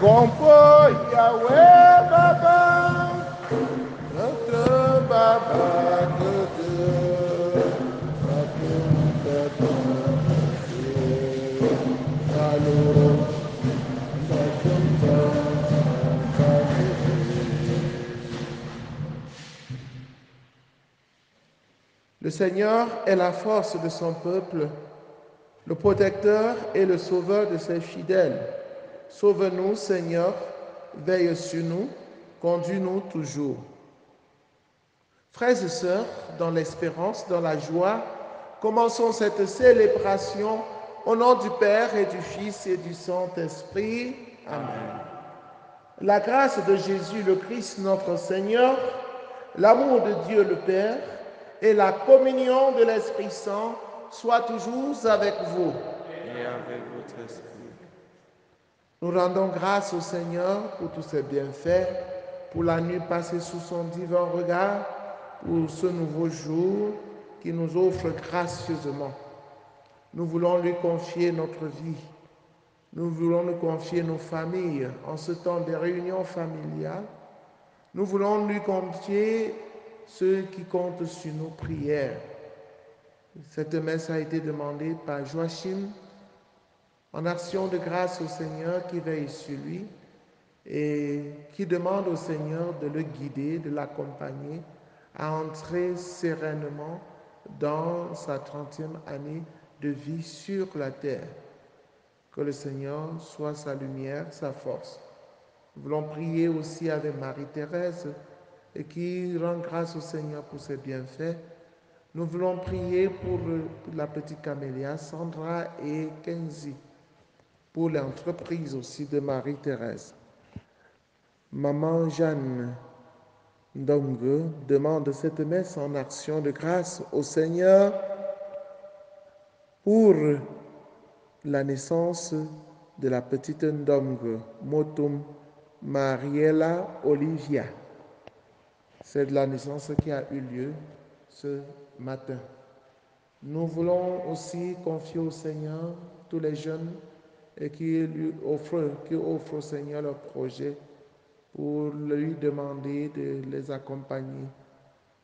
Gompo Yahweh Baba, notre Baba de Dieu, Le Seigneur est la force de son peuple, le protecteur et le sauveur de ses fidèles. Sauve-nous, Seigneur, veille sur nous, conduis-nous toujours. Frères et sœurs, dans l'espérance, dans la joie, commençons cette célébration au nom du Père et du Fils et du Saint-Esprit. Amen. La grâce de Jésus le Christ, notre Seigneur, l'amour de Dieu le Père et la communion de l'Esprit Saint soient toujours avec vous. Et avec votre esprit. Nous rendons grâce au Seigneur pour tous ses bienfaits, pour la nuit passée sous son divin regard, pour ce nouveau jour qui nous offre gracieusement. Nous voulons lui confier notre vie. Nous voulons nous confier nos familles en ce temps de réunions familiales. Nous voulons lui confier ceux qui comptent sur nos prières. Cette messe a été demandée par Joachim en action de grâce au Seigneur qui veille sur lui et qui demande au Seigneur de le guider, de l'accompagner à entrer sereinement dans sa 30e année de vie sur la terre. Que le Seigneur soit sa lumière, sa force. Nous voulons prier aussi avec Marie-Thérèse et qui rend grâce au Seigneur pour ses bienfaits. Nous voulons prier pour la petite Camélia, Sandra et Kenzie, pour l'entreprise aussi de Marie-Thérèse. Maman Jeanne Ndongue demande cette messe en action de grâce au Seigneur pour la naissance de la petite Ndongue, Motum Mariela Olivia. C'est de la naissance qui a eu lieu ce matin. Nous voulons aussi confier au Seigneur tous les jeunes et qui offrent au Seigneur leur projet pour lui demander de les accompagner,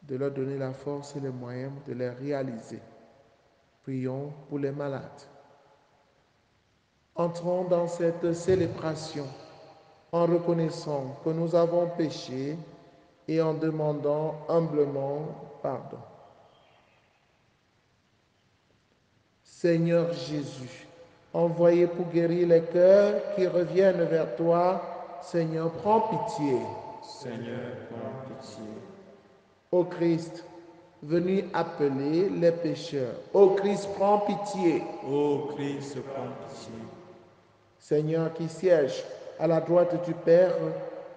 de leur donner la force et les moyens de les réaliser. Prions pour les malades. Entrons dans cette célébration en reconnaissant que nous avons péché et en demandant humblement pardon. Seigneur Jésus, envoyé pour guérir les cœurs qui reviennent vers toi, Seigneur, prends pitié. Seigneur, prends pitié. Ô Christ, venu appeler les pécheurs. Ô Christ, prends pitié. Ô Christ, prends pitié. Seigneur qui siège à la droite du Père,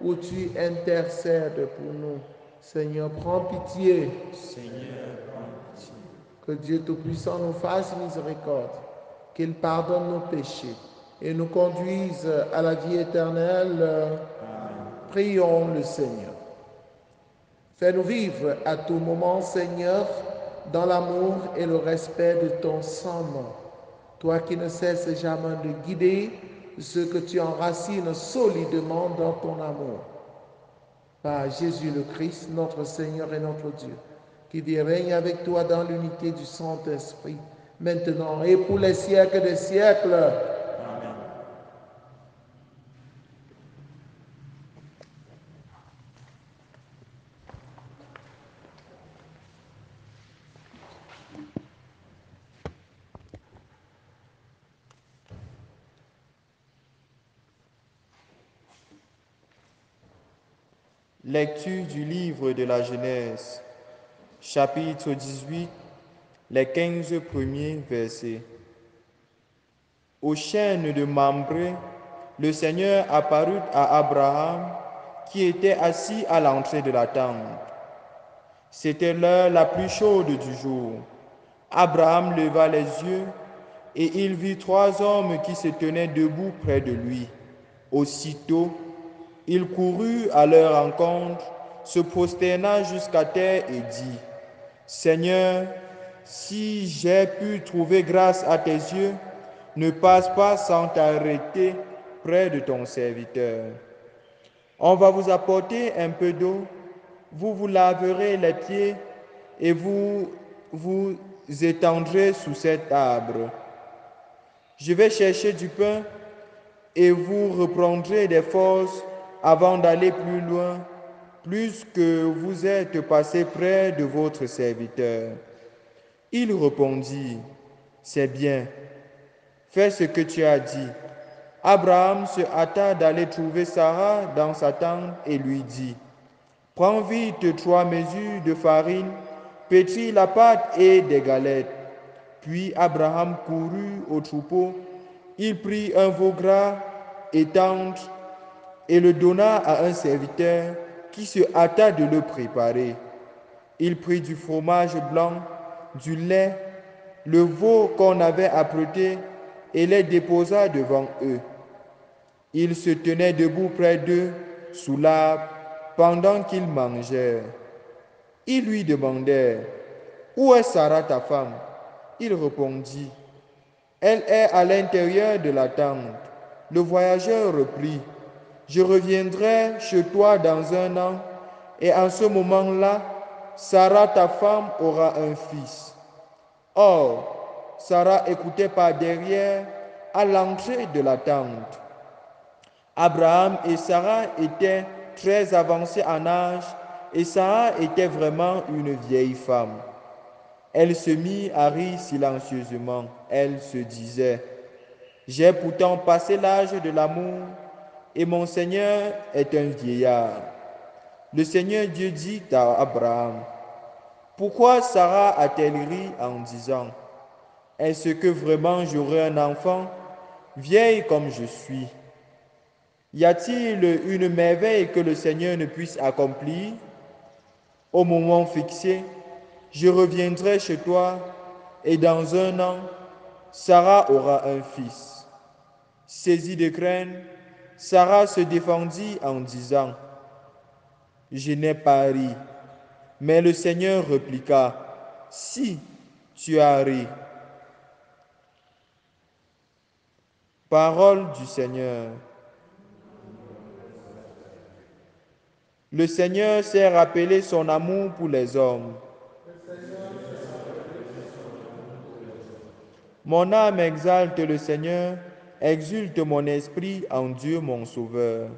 où tu intercèdes pour nous. Seigneur, prends pitié. Seigneur, prends pitié. Que Dieu Tout-Puissant nous fasse miséricorde, qu'il pardonne nos péchés et nous conduise à la vie éternelle. Amen. Prions le Seigneur. Fais-nous vivre à tout moment, Seigneur, dans l'amour et le respect de ton sang-nom. Toi qui ne cesses jamais de guider ceux que tu enracines solidement dans ton amour. Par Jésus le Christ, notre Seigneur et notre Dieu, qui vit et règne avec toi dans l'unité du Saint-Esprit, maintenant et pour les siècles des siècles. Amen. Lecture du livre de la Genèse, chapitre 18, les 15 premiers versets. Au chêne de Mambré, le Seigneur apparut à Abraham qui était assis à l'entrée de la tente. C'était l'heure la plus chaude du jour. Abraham leva les yeux et il vit 3 hommes qui se tenaient debout près de lui. Aussitôt, il courut à leur rencontre, se prosterna jusqu'à terre et dit, « Seigneur, si j'ai pu trouver grâce à tes yeux, ne passe pas sans t'arrêter près de ton serviteur. On va vous apporter un peu d'eau, vous vous laverez les pieds et vous vous étendrez sous cet arbre. Je vais chercher du pain et vous reprendrez des forces avant d'aller plus loin, plus que vous êtes passé près de votre serviteur. Il répondit, c'est bien, fais ce que tu as dit. Abraham se hâta d'aller trouver Sarah dans sa tente et lui dit, prends vite 3 mesures de farine, pétris la pâte et des galettes. Puis Abraham courut au troupeau, il prit un veau gras et tendre et le donna à un serviteur qui se hâta de le préparer. Il prit du fromage blanc, du lait, le veau qu'on avait apprêté et les déposa devant eux. Il se tenait debout près d'eux, sous l'arbre, pendant qu'ils mangèrent. Ils lui demandèrent, « Où est Sarah ta femme ?» Il répondit, « Elle est à l'intérieur de la tente. » Le voyageur reprit, « Je reviendrai chez toi dans 1 an, et en ce moment-là, Sarah ta femme aura un fils. » Or, Sarah écoutait par derrière, à l'entrée de la tente. Abraham et Sarah étaient très avancés en âge et Sarah était vraiment une vieille femme. Elle se mit à rire silencieusement. Elle se disait, « J'ai pourtant passé l'âge de l'amour et mon Seigneur est un vieillard. » Le Seigneur Dieu dit à Abraham, « Pourquoi Sarah a-t-elle ri en disant, « Est-ce que vraiment j'aurai un enfant, vieille comme je suis ?» Y a-t-il une merveille que le Seigneur ne puisse accomplir? Au moment fixé, je reviendrai chez toi et dans 1 an, Sarah aura un fils. Saisie de crainte, Sarah se défendit en disant, « Je n'ai pas ri. » Mais le Seigneur répliqua, « Si, tu as ri. » Parole du Seigneur. Le Seigneur s'est rappelé son amour pour les hommes. Mon âme exalte le Seigneur, exulte mon esprit en Dieu mon Sauveur.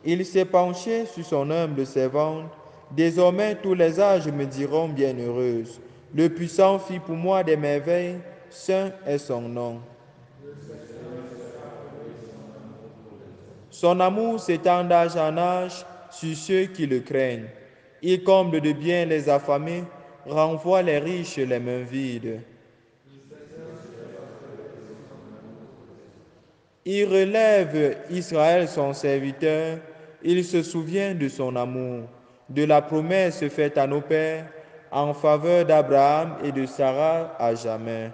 Il s'est penché sur son humble servante. Désormais tous les âges me diront bienheureuse. Le puissant fit pour moi des merveilles, saint est son nom. Son amour s'étend d'âge en âge sur ceux qui le craignent. Il comble de bien les affamés, renvoie les riches les mains vides. Il relève Israël son serviteur, il se souvient de son amour, de la promesse faite à nos pères en faveur d'Abraham et de Sarah à jamais.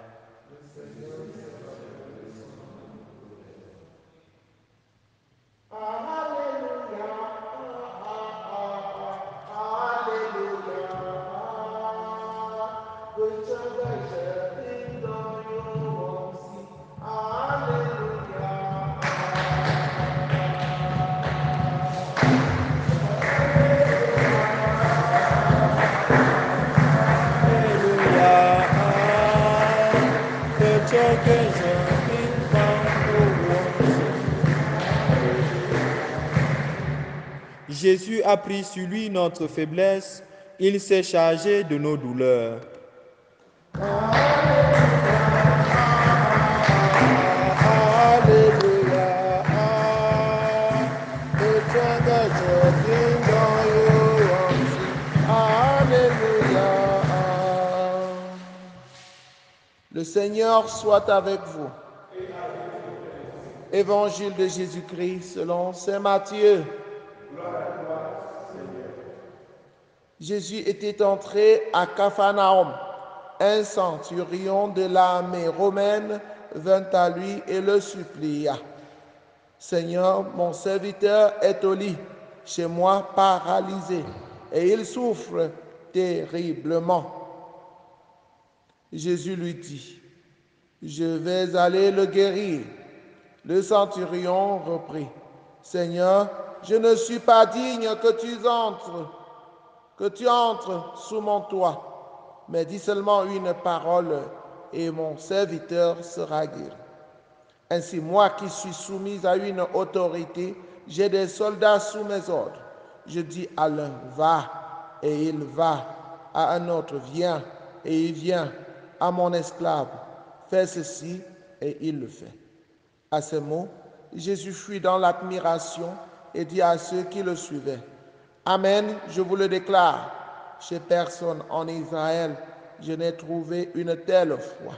Jésus a pris sur lui notre faiblesse, il s'est chargé de nos douleurs. Le Seigneur soit avec vous. Évangile de Jésus-Christ selon saint Matthieu. Jésus était entré à Capharnaüm. Un centurion de l'armée romaine vint à lui et le supplia. « Seigneur, mon serviteur est au lit, chez moi paralysé, et il souffre terriblement. » Jésus lui dit, « Je vais aller le guérir. Le centurion reprit, Seigneur, je ne suis pas digne que tu entres sous mon toit, mais dis seulement une parole et mon serviteur sera guéri. Ainsi, moi qui suis soumise à une autorité, j'ai des soldats sous mes ordres. Je dis à l'un, va, et il va, à un autre, viens, et il vient, à mon esclave, fais ceci, et il le fait. À ces mots, Jésus fuit dans l'admiration et dit à ceux qui le suivaient, Amen, je vous le déclare, chez personne en Israël, je n'ai trouvé une telle foi.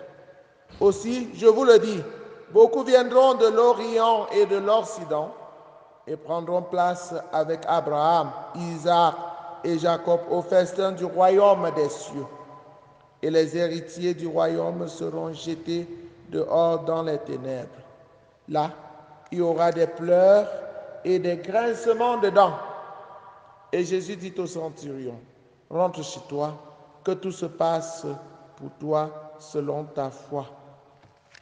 Aussi, je vous le dis, beaucoup viendront de l'Orient et de l'Occident et prendront place avec Abraham, Isaac et Jacob au festin du royaume des cieux. Et les héritiers du royaume seront jetés dehors dans les ténèbres. Là, il y aura des pleurs et des grincements de dents. Et Jésus dit au centurion, rentre chez toi, que tout se passe pour toi selon ta foi.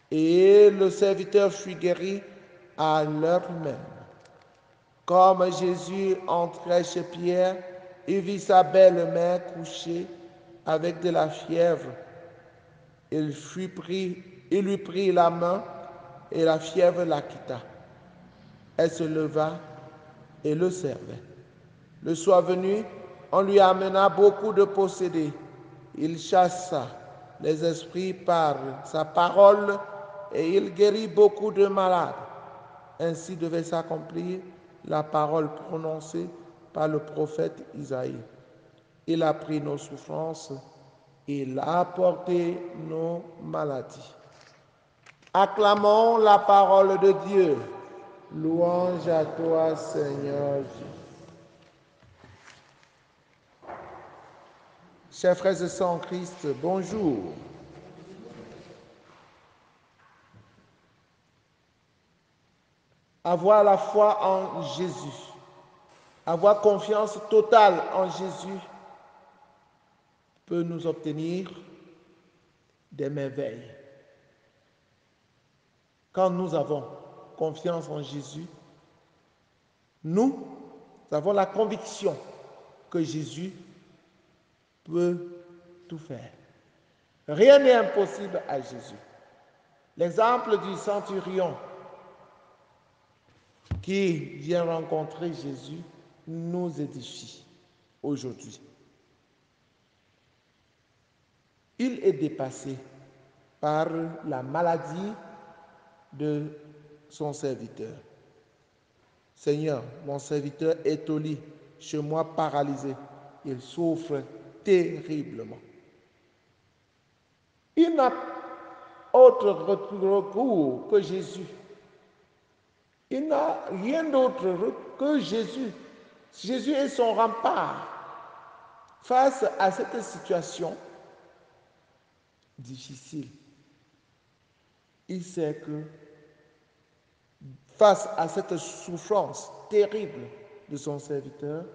Et le serviteur fut guéri à l'heure même. Comme Jésus entrait chez Pierre, il vit sa belle-mère couchée avec de la fièvre. Il lui prit la main et la fièvre la quitta. Elle se leva et le servait. Le soir venu, on lui amena beaucoup de possédés. Il chassa les esprits par sa parole et il guérit beaucoup de malades. Ainsi devait s'accomplir la parole prononcée par le prophète Isaïe. Il a pris nos souffrances, il a porté nos maladies. Acclamons la parole de Dieu. Louange à toi, Seigneur Dieu. Chers frères et sœurs en Christ, bonjour. Avoir la foi en Jésus, avoir confiance totale en Jésus peut nous obtenir des merveilles. Quand nous avons confiance en Jésus, nous avons la conviction que Jésus peut tout faire. Rien n'est impossible à Jésus. L'exemple du centurion qui vient rencontrer Jésus nous édifie aujourd'hui. Il est dépassé par la maladie de son serviteur. Seigneur, mon serviteur est au lit, chez moi paralysé. Il souffre terriblement. Il n'a autre recours que Jésus. Il n'a rien d'autre que Jésus. Jésus est son rempart face à cette situation difficile. Il sait que face à cette souffrance terrible de son serviteur,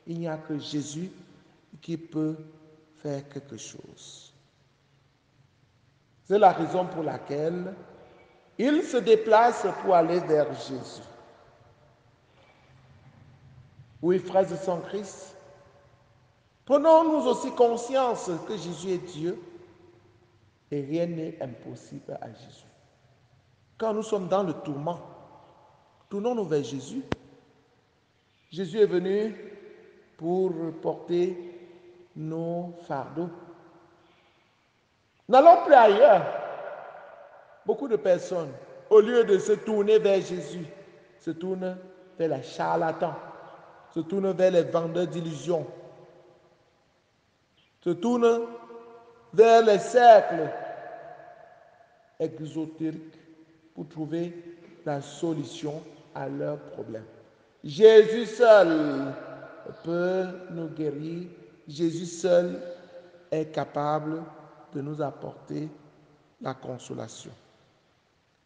il n'y a que Jésus qui peut faire quelque chose. C'est la raison pour laquelle il se déplace pour aller vers Jésus. Oui, frères et sœurs en Christ, prenons-nous aussi conscience que Jésus est Dieu et rien n'est impossible à Jésus. Quand nous sommes dans le tourment, tournons-nous vers Jésus. Jésus est venu pour porter nos fardeaux. N'allons plus ailleurs. Beaucoup de personnes, au lieu de se tourner vers Jésus, se tournent vers les charlatans, se tournent vers les vendeurs d'illusions, se tournent vers les cercles exotériques pour trouver la solution à leurs problèmes. Jésus seul peut nous guérir. Jésus seul est capable de nous apporter la consolation.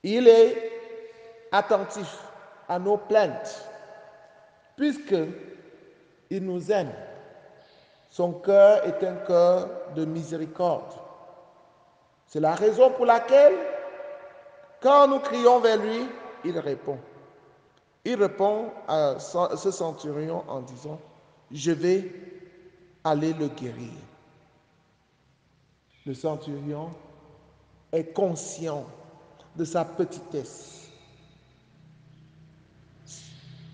Il est attentif à nos plaintes, puisqu'il nous aime. Son cœur est un cœur de miséricorde. C'est la raison pour laquelle Quand nous crions vers lui, il répond. Il répond à ce centurion en disant, je vais aller le guérir. Le centurion est conscient de sa petitesse.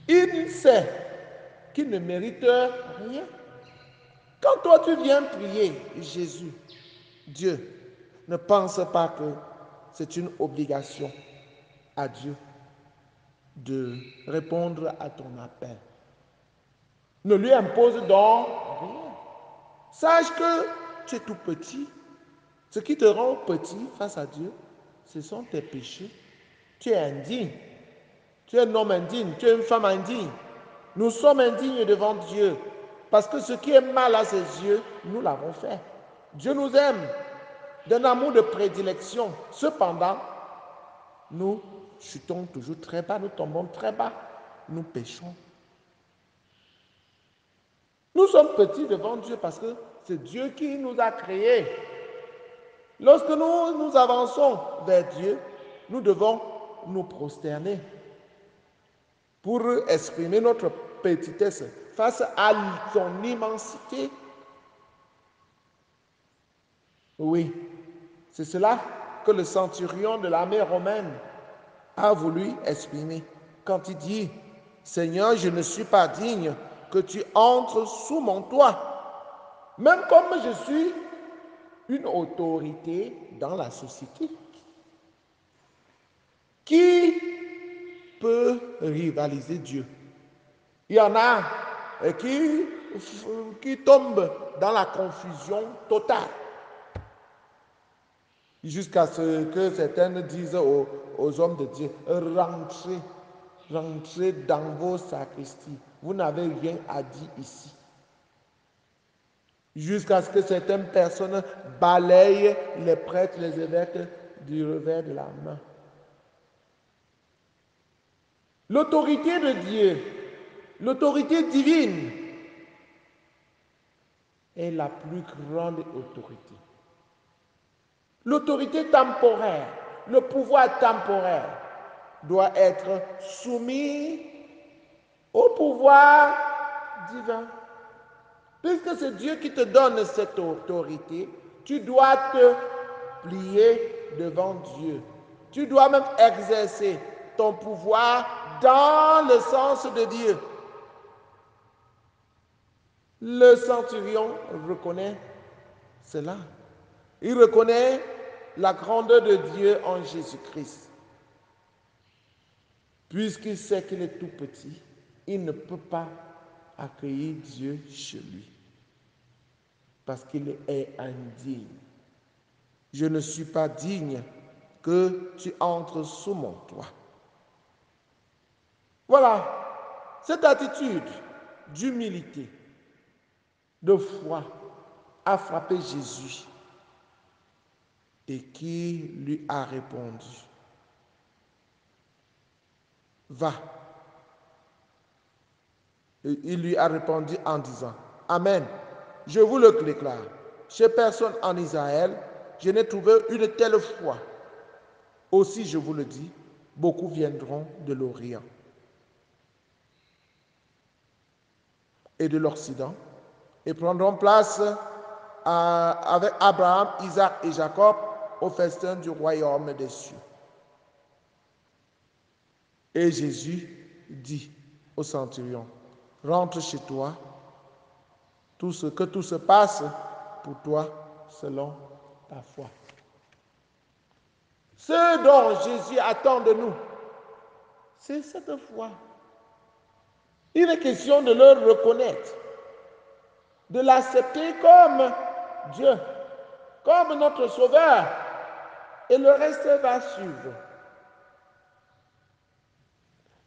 Il sait qu'il ne mérite rien. Quand toi tu viens prier Jésus, Dieu, ne pense pas que c'est une obligation à Dieu de répondre à ton appel. Ne lui impose donc rien. Sache que tu es tout petit. Ce qui te rend petit face à Dieu, ce sont tes péchés. Tu es indigne. Tu es un homme indigne. Tu es une femme indigne. Nous sommes indignes devant Dieu parce que ce qui est mal à ses yeux, nous l'avons fait. Dieu nous aime d'un amour de prédilection. Cependant, nous chutons toujours très bas, nous tombons très bas, nous péchons. Nous sommes petits devant Dieu parce que c'est Dieu qui nous a créés. Lorsque nous avançons vers Dieu, nous devons nous prosterner pour exprimer notre petitesse face à son immensité. Oui, c'est cela que le centurion de l'armée romaine a voulu exprimer quand il dit, Seigneur, je ne suis pas digne que tu entres sous mon toit, même comme je suis une autorité dans la société. Qui peut rivaliser Dieu? Il y en a qui tombent dans la confusion totale. Jusqu'à ce que certains disent aux hommes de Dieu, rentrez dans vos sacristies. Vous n'avez rien à dire ici. Jusqu'à ce que certaines personnes balayent les prêtres, les évêques du revers de la main. L'autorité de Dieu, l'autorité divine, est la plus grande autorité. L'autorité temporaire, le pouvoir temporaire doit être soumis au pouvoir divin. Puisque c'est Dieu qui te donne cette autorité, tu dois te plier devant Dieu. Tu dois même exercer ton pouvoir dans le sens de Dieu. Le centurion reconnaît cela. Il reconnaît la grandeur de Dieu en Jésus-Christ. Puisqu'il sait qu'il est tout petit, il ne peut pas accueillir Dieu chez lui. Parce qu'il est indigne. Je ne suis pas digne que tu entres sous mon toit. Voilà, cette attitude d'humilité, de foi, a frappé Jésus et qui lui a répondu, va. Et il lui a répondu en disant, Amen, je vous le déclare, chez personne en Israël, je n'ai trouvé une telle foi. Aussi, je vous le dis, beaucoup viendront de l'Orient et de l'Occident et prendront place avec Abraham, Isaac et Jacob au festin du royaume des cieux. Et Jésus dit au centurion, rentre chez toi, que tout se passe pour toi selon ta foi. Ce dont Jésus attend de nous, c'est cette foi. Il est question de le reconnaître, de l'accepter comme Dieu, comme notre Sauveur, et le reste va suivre.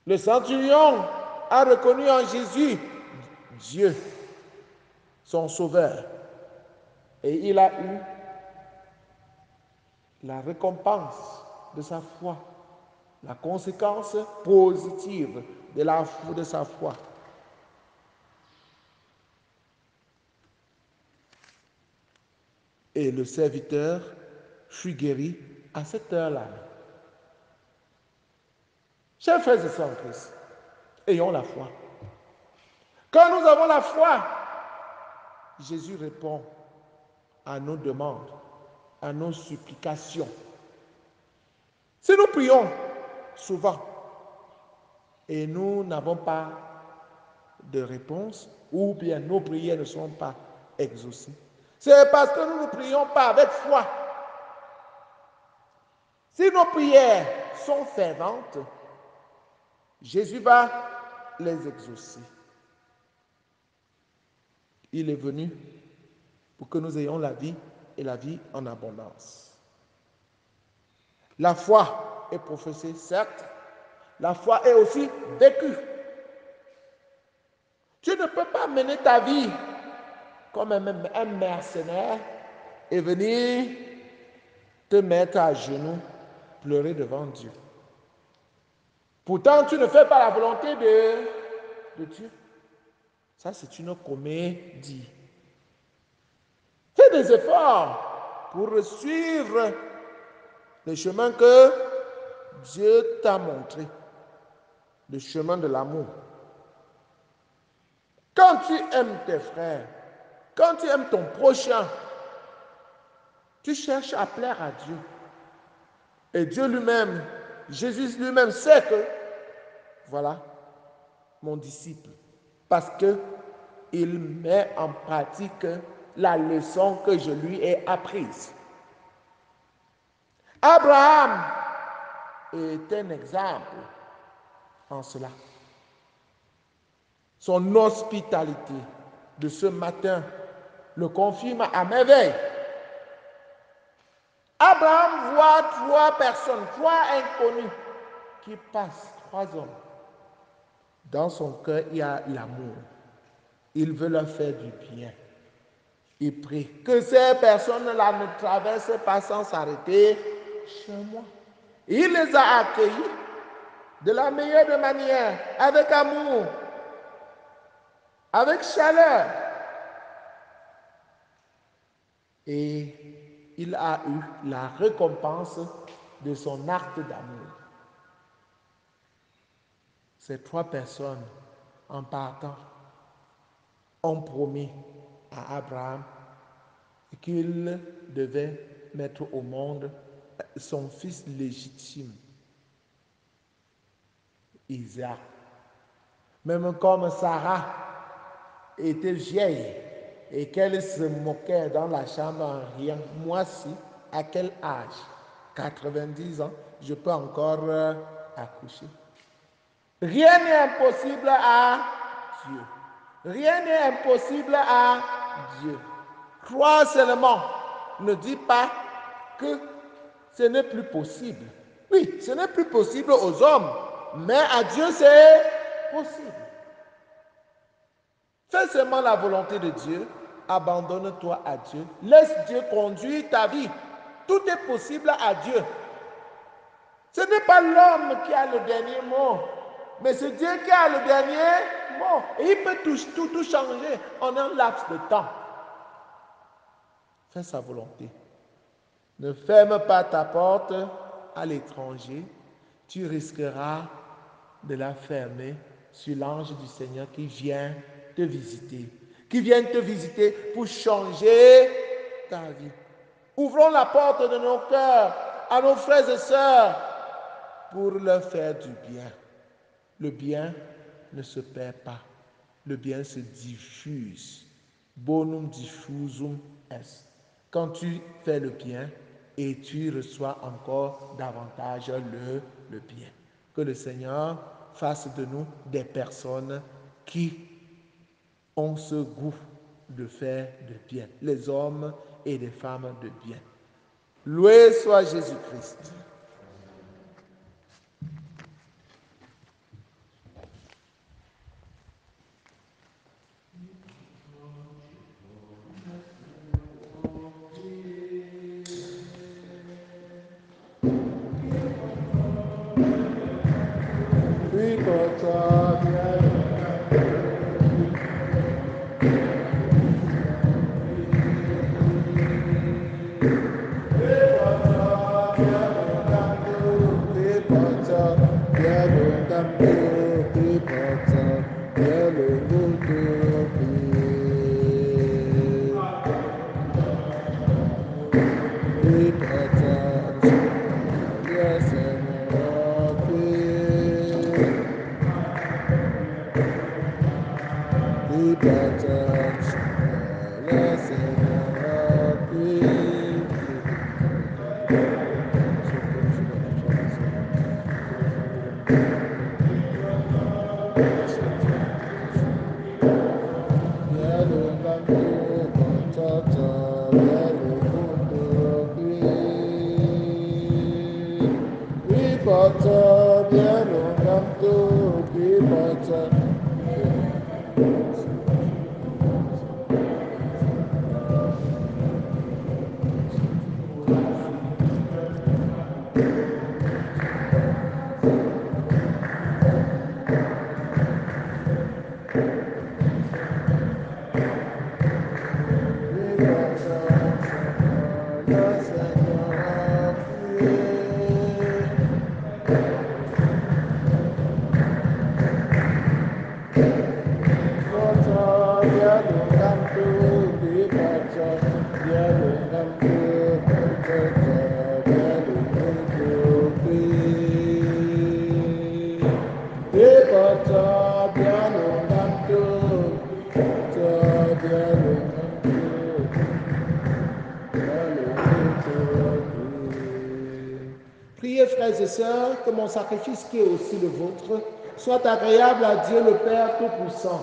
Le centurion a reconnu en Jésus Dieu, son Sauveur, et il a eu la récompense de sa foi, la conséquence positive de sa foi. Et le serviteur fut guéri à cette heure-là. Chers frères et sœurs en Christ, ayons la foi. Quand nous avons la foi, Jésus répond à nos demandes, à nos supplications. Si nous prions souvent et nous n'avons pas de réponse, ou bien nos prières ne sont pas exaucées, c'est parce que nous ne prions pas avec foi. Si nos prières sont ferventes, Jésus va les exaucer. Il est venu pour que nous ayons la vie et la vie en abondance. La foi est professée, certes. La foi est aussi vécue. Tu ne peux pas mener ta vie comme un mercenaire et venir te mettre à genoux, pleurer devant Dieu. Pourtant, tu ne fais pas la volonté de Dieu. Ça, c'est une comédie. Fais des efforts pour suivre le chemin que Dieu t'a montré, le chemin de l'amour. Quand tu aimes tes frères, quand tu aimes ton prochain, tu cherches à plaire à Dieu. Et Dieu lui-même, Jésus lui-même sait que, voilà, mon disciple, parce qu'il met en pratique la leçon que je lui ai apprise. Abraham est un exemple en cela. Son hospitalité de ce matin le confirme à merveille. Abraham voit 3 personnes, 3 inconnus qui passent, 3 hommes. Dans son cœur, il y a l'amour. Il veut leur faire du bien. Il prie que ces personnes-là ne traversent pas sans s'arrêter chez moi. Il les a accueillis de la meilleure des manières, avec amour, avec chaleur. Et il a eu la récompense de son acte d'amour. Ces 3 personnes, en partant, ont promis à Abraham qu'il devait mettre au monde son fils légitime, Isaac. Même comme Sarah était vieille et qu'elle se moquait dans la chambre en riant, moi aussi, à quel âge? 90 ans, je peux encore accoucher. Rien n'est impossible à Dieu. Rien n'est impossible à Dieu. Crois seulement. Ne dis pas que ce n'est plus possible. Oui, ce n'est plus possible aux hommes, mais à Dieu c'est possible. Fais seulement la volonté de Dieu, abandonne-toi à Dieu, laisse Dieu conduire ta vie. Tout est possible à Dieu. Ce n'est pas l'homme qui a le dernier mot, mais c'est Dieu qui a le dernier mot. Et il peut tout changer en un laps de temps. Fais sa volonté. Ne ferme pas ta porte à l'étranger. Tu risqueras de la fermer sur l'ange du Seigneur qui vient te visiter. Qui vient te visiter pour changer ta vie. Ouvrons la porte de nos cœurs à nos frères et sœurs pour leur faire du bien. Le bien ne se perd pas. Le bien se diffuse. Bonum diffusum est. Quand tu fais le bien et tu reçois encore davantage le bien. Que le Seigneur fasse de nous des personnes qui ont ce goût de faire du bien. Les hommes et les femmes de bien. Loué soit Jésus-Christ. Priez, frères et sœurs, que mon sacrifice qui est aussi le vôtre soit agréable à Dieu le Père Tout-Puissant.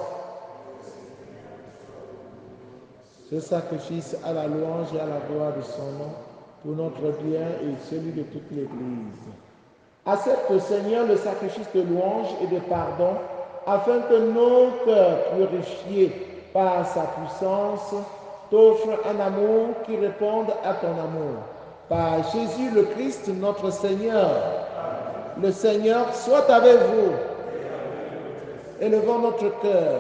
Ce sacrifice à la louange et à la gloire de son nom, pour notre bien et celui de toute l'Église. Accepte, Seigneur, le sacrifice de louange et de pardon, afin que nos cœurs purifiés par sa puissance t'offrent un amour qui réponde à ton amour. Par Jésus le Christ, notre Seigneur. Le Seigneur soit avec vous. Élevons notre cœur.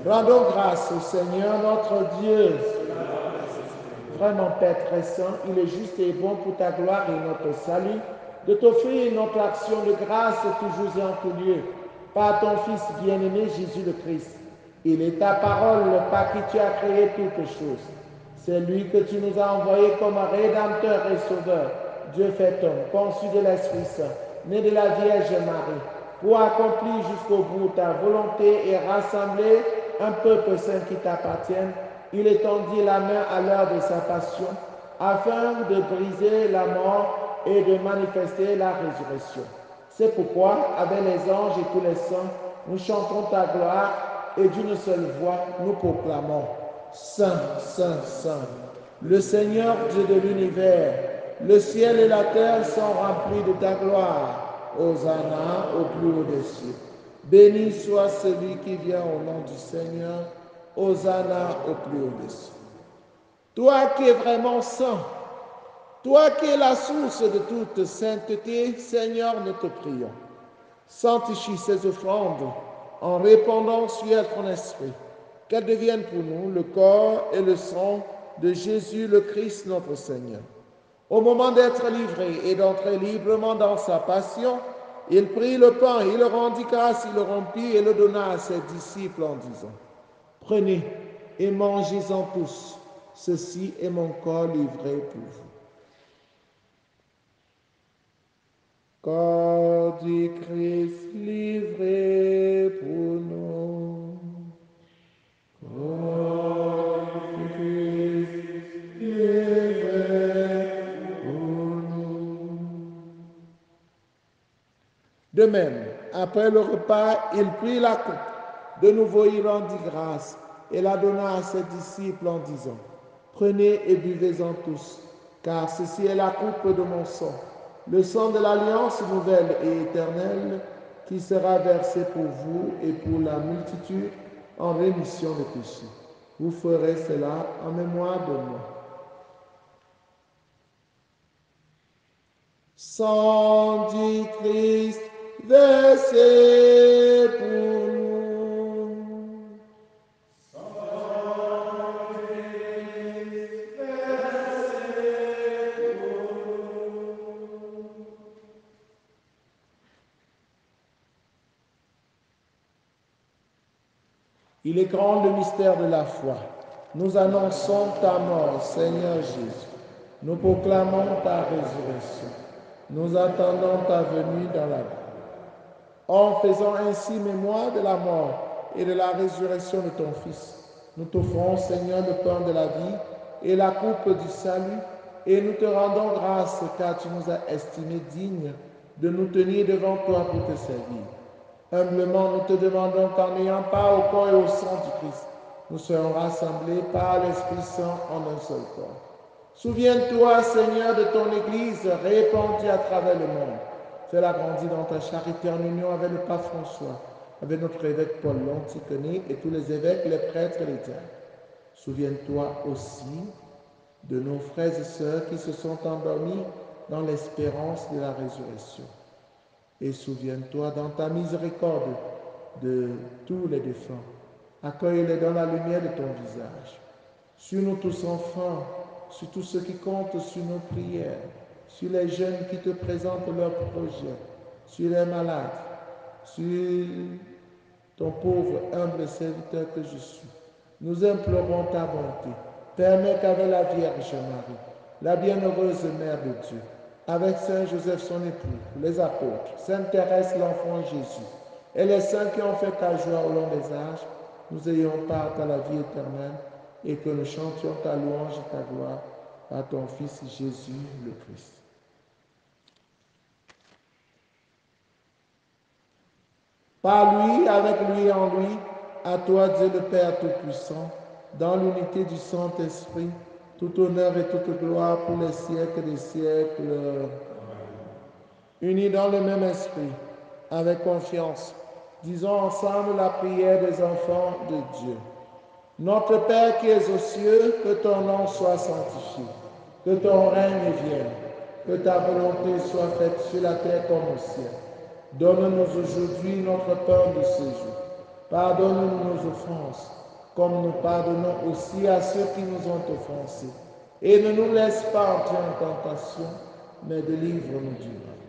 Rendons grâce au Seigneur notre Dieu. Vraiment, Père très saint, il est juste et bon pour ta gloire et notre salut de t'offrir notre action de grâce toujours et en tout lieu par ton Fils bien-aimé Jésus le Christ. Il est ta parole par qui tu as créé toutes choses. C'est lui que tu nous as envoyé comme un rédempteur et sauveur, Dieu fait homme, conçu de l'Esprit Saint, né de la Vierge Marie, pour accomplir jusqu'au bout ta volonté et rassembler un peuple saint qui t'appartienne. Il étendit la main à l'heure de sa passion, afin de briser la mort et de manifester la résurrection. C'est pourquoi, avec les anges et tous les saints, nous chantons ta gloire et d'une seule voix, nous proclamons Saint, Saint, Saint, le Seigneur Dieu de l'univers. Le ciel et la terre sont remplis de ta gloire. Hosanna au plus haut des cieux. Béni soit celui qui vient au nom du Seigneur. Hosanna au plus haut des cieux. Toi qui es vraiment saint, toi qui es la source de toute sainteté, Seigneur, nous te prions. Sanctifie ces offrandes en répandant sur elles ton esprit, qu'elles deviennent pour nous le corps et le sang de Jésus le Christ notre Seigneur. Au moment d'être livré et d'entrer librement dans sa passion, il prit le pain, il le rendit grâce, il le rompit et le donna à ses disciples en disant, « Prenez et mangez-en tous, ceci est mon corps livré pour vous. » Corps du Christ livré pour nous. Corps du Christ livré pour nous. De même, après le repas, il prit la coupe. De nouveau, il rendit grâce et la donna à ses disciples en disant, « Prenez et buvez-en tous, car ceci est la coupe de mon sang, le sang de l'alliance nouvelle et éternelle qui sera versé pour vous et pour la multitude en rémission des péchés. Vous ferez cela en mémoire de moi. » Sang du Christ versé pour nous. Il est grand le mystère de la foi. Nous annonçons ta mort, Seigneur Jésus. Nous proclamons ta résurrection. Nous attendons ta venue dans la vie. En faisant ainsi mémoire de la mort et de la résurrection de ton Fils, nous t'offrons, Seigneur, le pain de la vie et la coupe du salut, et nous te rendons grâce car tu nous as estimés dignes de nous tenir devant toi pour te servir. Humblement, nous te demandons qu'en ayant part au corps et au sang du Christ, nous soyons rassemblés par l'Esprit Saint en un seul corps. Souviens-toi, Seigneur, de ton Église répandue à travers le monde. Fais-la grandir dans ta charité en union avec le pape François, avec notre évêque Paul Lonticoné et tous les évêques, les prêtres et les diacres. Souviens-toi aussi de nos frères et sœurs qui se sont endormis dans l'espérance de la résurrection. Et souviens-toi dans ta miséricorde de tous les défunts. Accueille-les dans la lumière de ton visage. Sur nous tous enfants, sur tous ceux qui comptent sur nos prières, sur les jeunes qui te présentent leurs projets, sur les malades, sur ton pauvre, humble serviteur que je suis. Nous implorons ta bonté. Permets qu'avec la Vierge Marie, la bienheureuse Mère de Dieu, avec Saint Joseph son époux, les apôtres, Sainte Thérèse l'enfant Jésus, et les saints qui ont fait ta joie au long des âges, nous ayons part à la vie éternelle et que nous chantions ta louange et ta gloire par ton Fils Jésus le Christ. Par lui, avec lui et en lui, à toi Dieu le Père Tout-Puissant, dans l'unité du Saint-Esprit, tout honneur et toute gloire pour les siècles des siècles. Unis dans le même esprit, avec confiance, disons ensemble la prière des enfants de Dieu. Notre Père qui es aux cieux, que ton nom soit sanctifié, que ton règne vienne, que ta volonté soit faite sur la terre comme au ciel. Donne-nous aujourd'hui notre pain de ce jour. Pardonne-nous nos offenses, comme nous pardonnons aussi à ceux qui nous ont offensés. Et ne nous laisse pas entrer en tentation, mais délivre-nous du mal.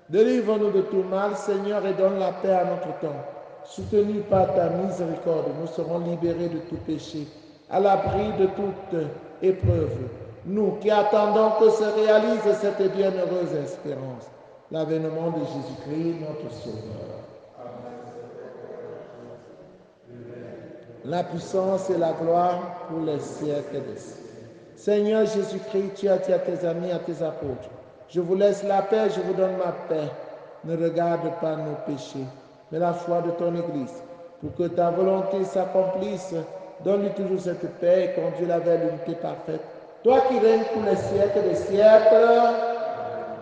Délivre-nous de tout mal, Seigneur, et donne la paix à notre temps. Soutenus par ta miséricorde, nous serons libérés de tout péché, à l'abri de toute épreuve. Nous qui attendons que se réalise cette bienheureuse espérance, l'avènement de Jésus-Christ, notre Sauveur. La puissance et la gloire pour les siècles des siècles. Seigneur Jésus-Christ, tu as dit à tes amis, à tes apôtres, je vous laisse la paix, je vous donne ma paix. Ne regarde pas nos péchés, mais la foi de ton Église. Pour que ta volonté s'accomplisse, donne-lui toujours cette paix et conduis-la vers l'unité parfaite. Toi qui règnes pour les siècles des siècles,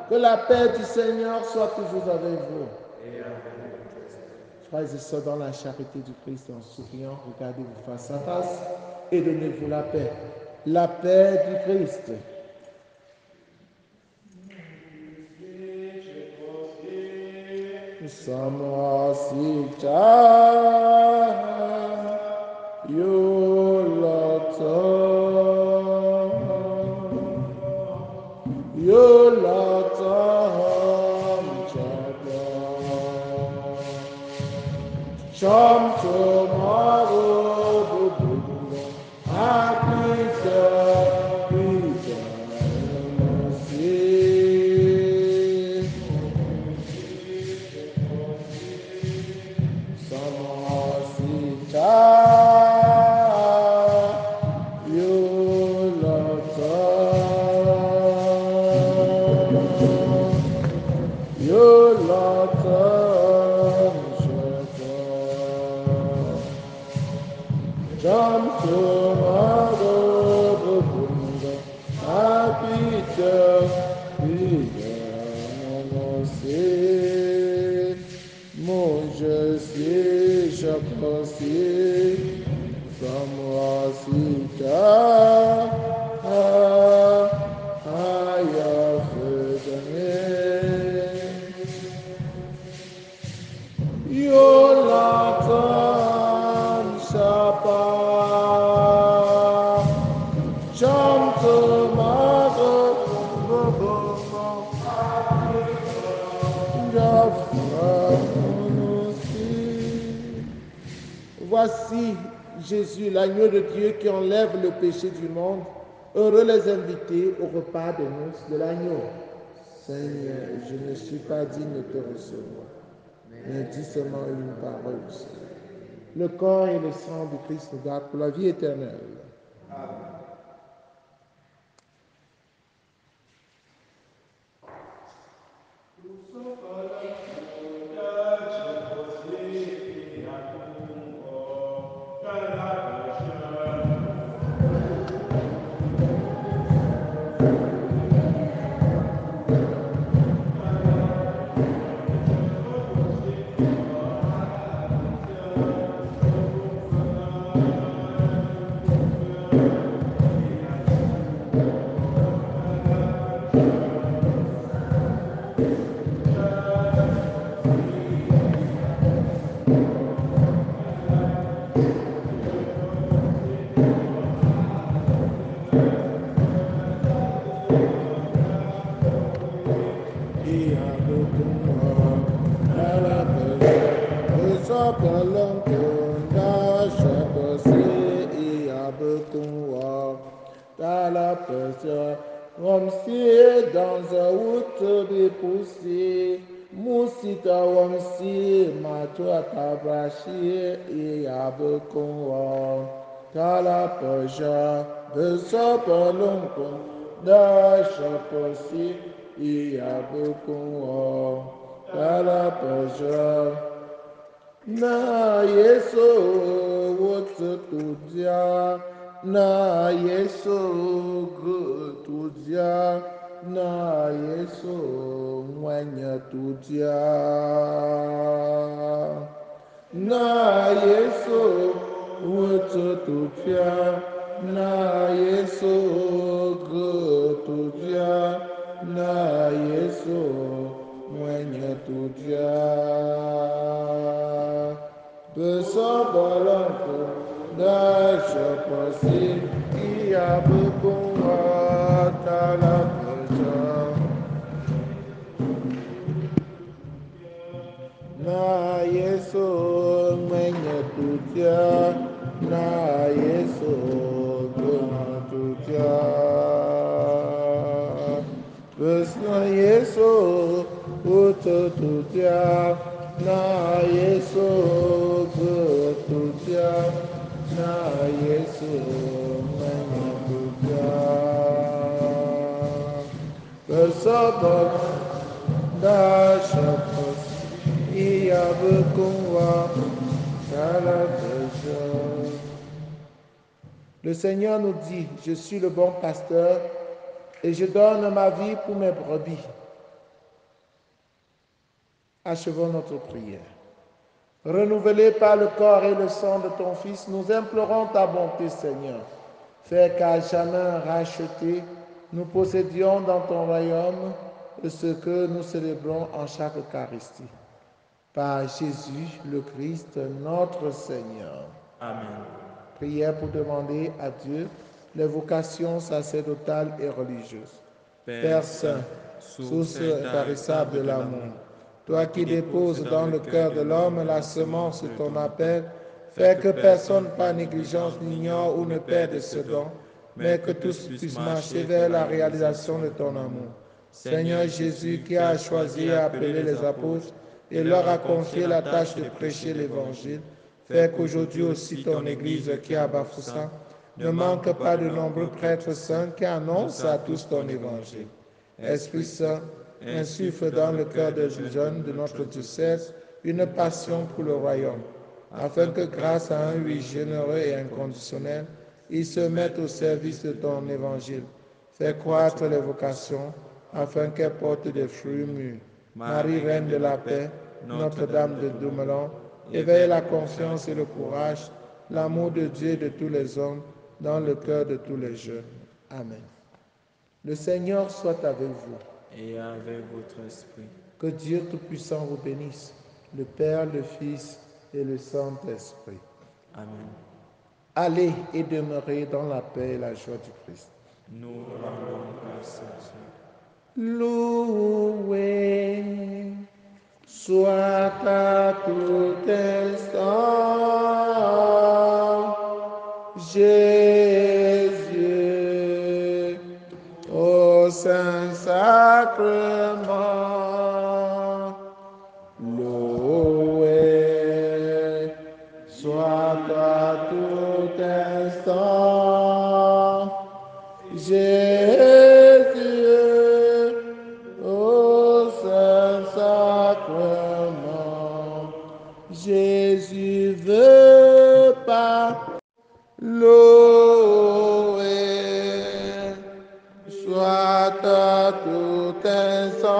que la paix du Seigneur soit toujours avec vous. Frères et sœurs, dans la charité du Christ, en souriant, regardez-vous face à face et donnez-vous la paix. La paix du Christ. Samasita Yolata Sham tomorrow Buddha Akita Pita Voici Jésus, l'agneau de Dieu qui enlève le péché du monde, heureux les invités au repas des noces de l'agneau. Seigneur, je ne suis pas digne de te recevoir, mais dis seulement une parole. Le corps et le sang du Christ nous gardent pour la vie éternelle. Dans un outre de poussée, Moussita Wamsi, Matua Tabrashi, et Abekon, Tala Paja, Besopolonko, Dashaposi, et Abekon, Tala Paja, Na Yeso, Wotsutudia, Na Yeso, Gutudia, Na Yeso, Mwanya Tudia, Na Yeso, Wotsutudia, Na Yeso, Gutudia, Na Yeso, Mwanya Tudia. Besobolonko, Dashaposi, Iabukwa, Talapeja. Na Yeso, Mwenye Tutia, Na Yeso, Guna Tutia. Besna Yeso, Uto Tutia, Na Yeso, Gututia, Na Yeso, Mwenye Tutia. Besobol, Dashaposi, Le Seigneur nous dit, je suis le bon pasteur et je donne ma vie pour mes brebis. Achevons notre prière. Renouvelés par le corps et le sang de ton Fils, nous implorons ta bonté, Seigneur. Fais qu'à jamais racheté, nous possédions dans ton royaume ce que nous célébrons en chaque Eucharistie. Par Jésus le Christ, notre Seigneur. Amen. Prière pour demander à Dieu les vocations sacerdotales et religieuses. Père Saint, source intarissable de l'amour, toi qui déposes dans le cœur de l'homme la semence de ton appel, fais que personne par négligence n'ignore ou ne perde ce don, mais que tous puissent marcher vers la réalisation de ton amour. Seigneur Jésus, qui a choisi et appelé les apôtres et leur a confié la tâche de prêcher l'Évangile, fais qu'aujourd'hui aussi ton Église qui est à Bafoussam ne manque pas de nombreux prêtres saints qui annoncent à tous ton Évangile. Esprit Saint, insuffle dans le cœur des jeunes de notre diocèse une passion pour le royaume, afin que grâce à un oui généreux et inconditionnel, ils se mettent au service de ton Évangile. Fais croître les vocations, afin qu'elles portent des fruits mûrs. Marie, Reine de la paix, Notre-Dame de Doumelon, éveille la confiance et le courage, l'amour de Dieu et de tous les hommes, dans le cœur de tous les jeunes. Amen. Le Seigneur soit avec vous. Et avec votre esprit. Que Dieu Tout-Puissant vous bénisse, le Père, le Fils et le Saint-Esprit. Amen. Allez et demeurez dans la paix et la joie du Christ. Nous rendons grâce à Dieu. Loué soit à tout instant Jésus, au Saint-Sacrement, loué soit à tout instant, Jésus, au Saint-Sacrement. Jésus veut pas loué soit à tout instant,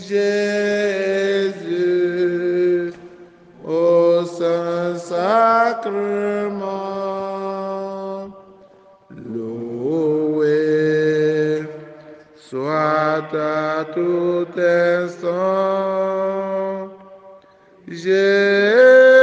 Jésus, au Saint-Sacrement, loué soit à tout instant, Jésus,